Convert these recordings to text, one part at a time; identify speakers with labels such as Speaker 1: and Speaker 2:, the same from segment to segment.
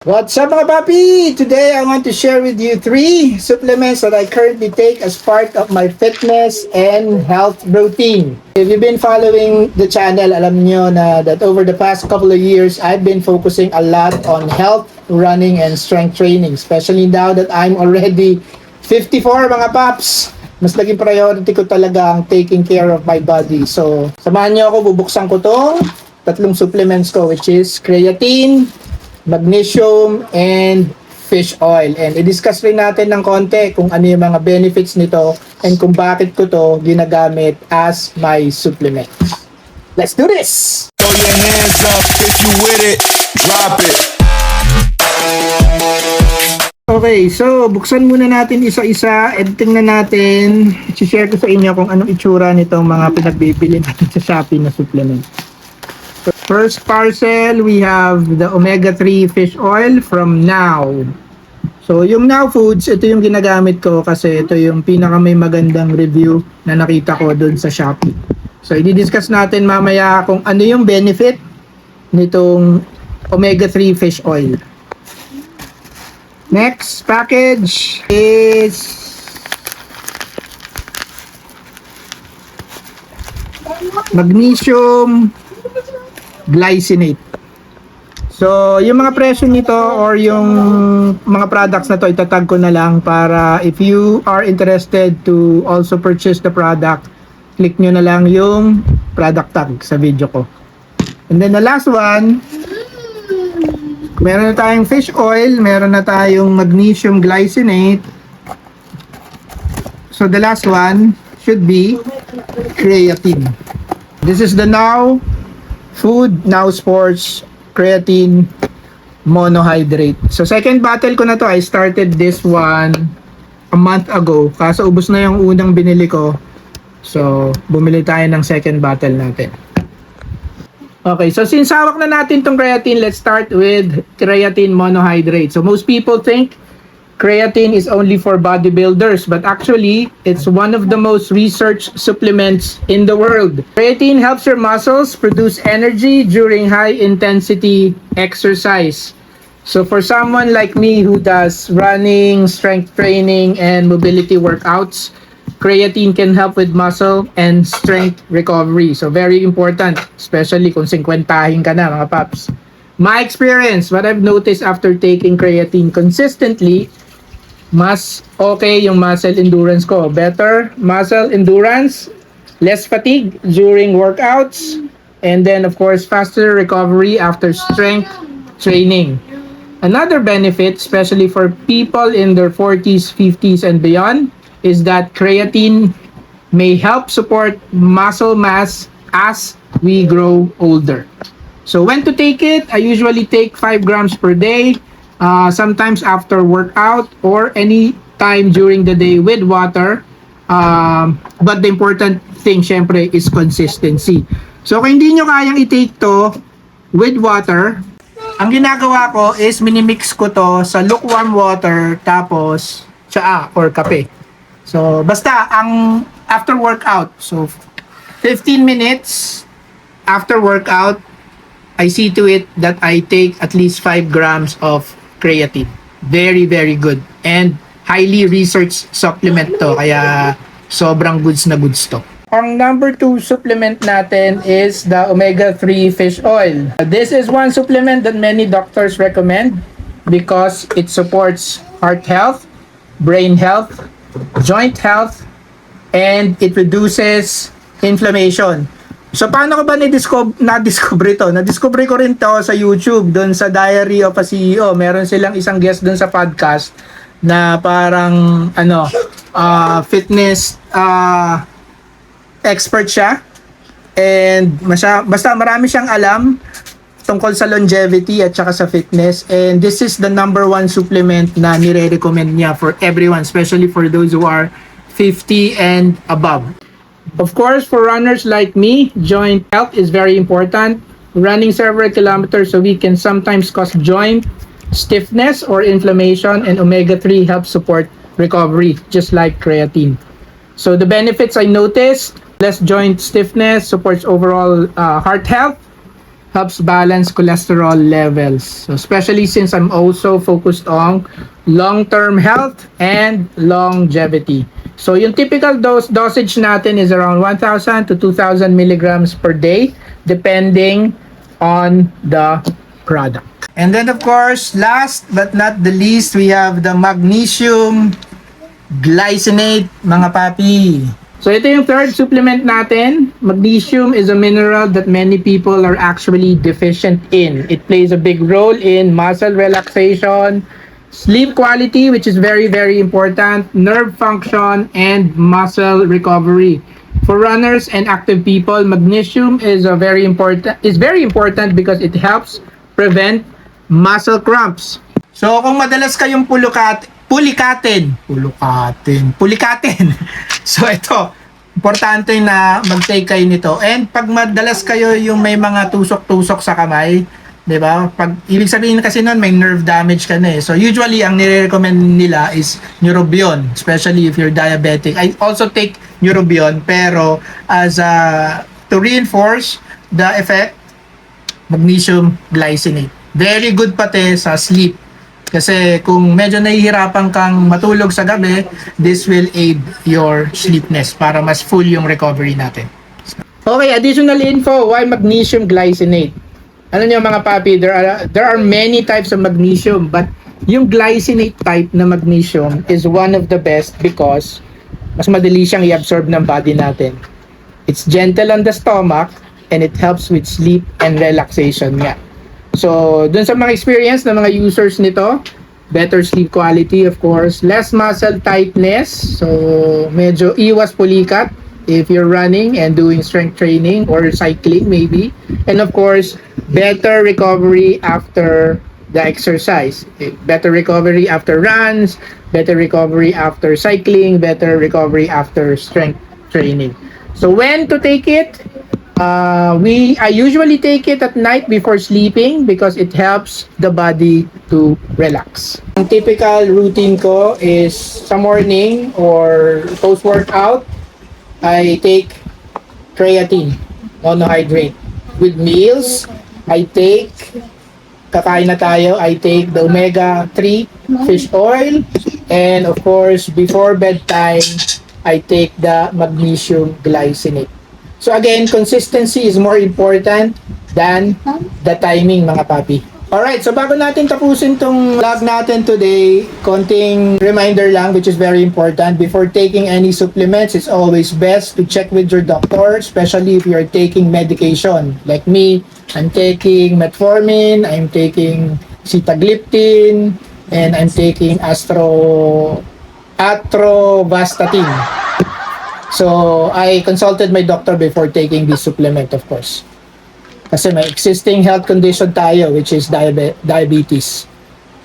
Speaker 1: What's up mga papi? Today I want to share with you 3 supplements that I currently take as part of my fitness and health routine. If you've been following the channel, alam nyo na that over the past couple of years, I've been focusing a lot on health, running, and strength training. Especially now that I'm already 54 mga paps. Mas naging priority ko talaga ang taking care of my body. So, samahan nyo ako, bubuksan ko tong 3 supplements ko, which is creatine, magnesium, and fish oil. And i-discuss rin natin ng konti kung ano yung mga benefits nito and kung bakit ko to ginagamit as my supplement. Let's do this!
Speaker 2: Throw your hands up if you with it, drop it.
Speaker 1: Okay, so buksan muna natin isa-isa and tingnan natin, i-share ko sa inyo kung anong itsura nitong mga pinagbibili natin sa Shopee na supplement. First parcel, we have the omega-3 fish oil from Now. So, yung Now Foods, ito yung ginagamit ko kasi ito yung pinaka may magandang review na nakita ko dun sa Shopee. So, i-discuss natin mamaya kung ano yung benefit nitong omega-3 fish oil. Next package is magnesium glycinate. So, yung mga presyo nito or yung mga products na to, itatag ko na lang para if you are interested to also purchase the product, click nyo na lang yung product tag sa video ko. And then the last one, meron na tayong fish oil, meron na tayong magnesium glycinate. So, the last one should be creatine. This is the Now Food, Now Sports, creatine, monohydrate. So, second bottle ko na to. I started this one a month ago. Kaso, ubos na yung unang binili ko. So, bumili tayo ng second bottle natin. Okay, so since hawak na natin tong creatine, let's start with creatine monohydrate. So, most people think creatine is only for bodybuilders, but actually, it's one of the most researched supplements in the world. Creatine helps your muscles produce energy during high-intensity exercise. So for someone like me who does running, strength training, and mobility workouts, creatine can help with muscle and strength recovery. So very important, especially kung 50-hin ka na mga paps. My experience, what I've noticed after taking creatine consistently, mas okay yung muscle endurance ko. Better muscle endurance, less fatigue during workouts, and then of course faster recovery after strength training. Another benefit, especially for people in their 40s, 50s, and beyond, is that creatine may help support muscle mass as we grow older. So when to take it? I usually take 5 grams per day. Sometimes after workout or any time during the day with water. But the important thing, syempre, is consistency. So, kung hindi nyo kayang i-take to with water, ang ginagawa ko is minimix ko to sa lukewarm water tapos tsaa or kape. So, basta ang after workout. So, 15 minutes after workout, I see to it that I take at least 5 grams of creatine. Very, very good. And highly researched supplement to. Kaya sobrang goods na goods to. Ang number 2 supplement natin is the omega-3 fish oil. This is one supplement that many doctors recommend because it supports heart health, brain health, joint health, and it reduces inflammation. So, paano ko ba na-discover ito? Na-discover ko rin to sa YouTube, doon sa Diary of a CEO. Meron silang isang guest doon sa podcast na parang, fitness expert siya. And basta marami siyang alam tungkol sa longevity at saka sa fitness. And this is the number 1 supplement na nire-recommend niya for everyone, especially for those who are 50 and above. Of course, for runners like me, joint health is very important. Running several kilometers a week can sometimes cause joint stiffness or inflammation, and omega-3 helps support recovery, just like creatine. So the benefits I noticed, less joint stiffness, supports overall heart health, helps balance cholesterol levels. So especially since I'm also focused on long-term health and longevity. So yung typical dosage natin is around 1,000 to 2,000 milligrams per day depending on the product. And then of course, last but not the least, we have the magnesium glycinate, mga papi. So ito yung third supplement natin. Magnesium is a mineral that many people are actually deficient in. It plays a big role in muscle relaxation, sleep quality, which is very, very important, nerve function, and muscle recovery. For runners and active people, magnesium is very important because it helps prevent muscle cramps. So kung madalas kayong pulikatin. So ito, importante na mag-take kayo nito. And pag madalas kayo yung may mga tusok-tusok sa kamay, 'di ba? Pag ibig sabihin kasi noon may nerve damage ka na eh. So usually ang nire-recommend nila is Neurobion, especially if you're diabetic. I also take Neurobion pero to reinforce the effect, magnesium glycinate. Very good pati sa sleep. Kasi kung medyo nahihirapan kang matulog sa gabi, this will aid your sleepness para mas full yung recovery natin. Okay, additional info, why magnesium glycinate? Ano niyo mga papi, there are many types of magnesium, but yung glycinate type na magnesium is one of the best because mas madali siyang i-absorb ng body natin. It's gentle on the stomach and it helps with sleep and relaxation nga. So, dun sa mga experience ng mga users nito, better sleep quality of course, less muscle tightness, so medyo iwas pulikat if you're running and doing strength training or cycling maybe, and of course, better recovery after the exercise, better recovery after runs, better recovery after cycling, better recovery after strength training. So, when to take it? I usually take it at night before sleeping because it helps the body to relax. Ang typical routine ko is sa morning or post-workout, I take creatine, monohydrate. With meals, kakain na tayo, I take the omega-3 fish oil, and of course, before bedtime, I take the magnesium glycinate. So again, consistency is more important than the timing, mga papi. Alright, so bago natin tapusin tong vlog natin today, konting reminder lang which is very important. Before taking any supplements, it's always best to check with your doctor, especially if you're taking medication. Like me, I'm taking metformin, I'm taking sitagliptin, and I'm taking atorvastatin. So, I consulted my doctor before taking this supplement, of course. Kasi may existing health condition tayo, which is diabetes.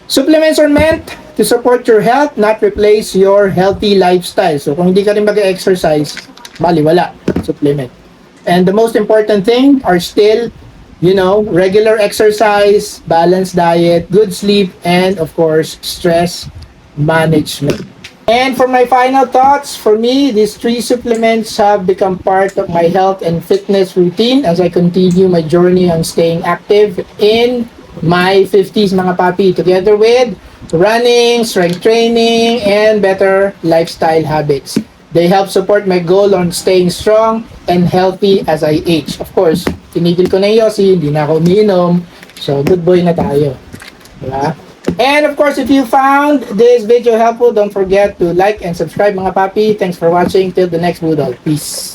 Speaker 1: Supplements are meant to support your health, not replace your healthy lifestyle. So, kung hindi ka rin mag-exercise, wala, supplement. And the most important thing are still, regular exercise, balanced diet, good sleep, and of course, stress management. And for my final thoughts, for me, these 3 supplements have become part of my health and fitness routine as I continue my journey on staying active in my 50s, mga papi, together with running, strength training, and better lifestyle habits. They help support my goal on staying strong and healthy as I age. Of course, tinigil ko na yung Yossi, hindi na ako umiinom, so good boy na tayo. Diba? And of course, if you found this video helpful, don't forget to like and subscribe, mga papi. Thanks for watching. Till the next Budol. Peace.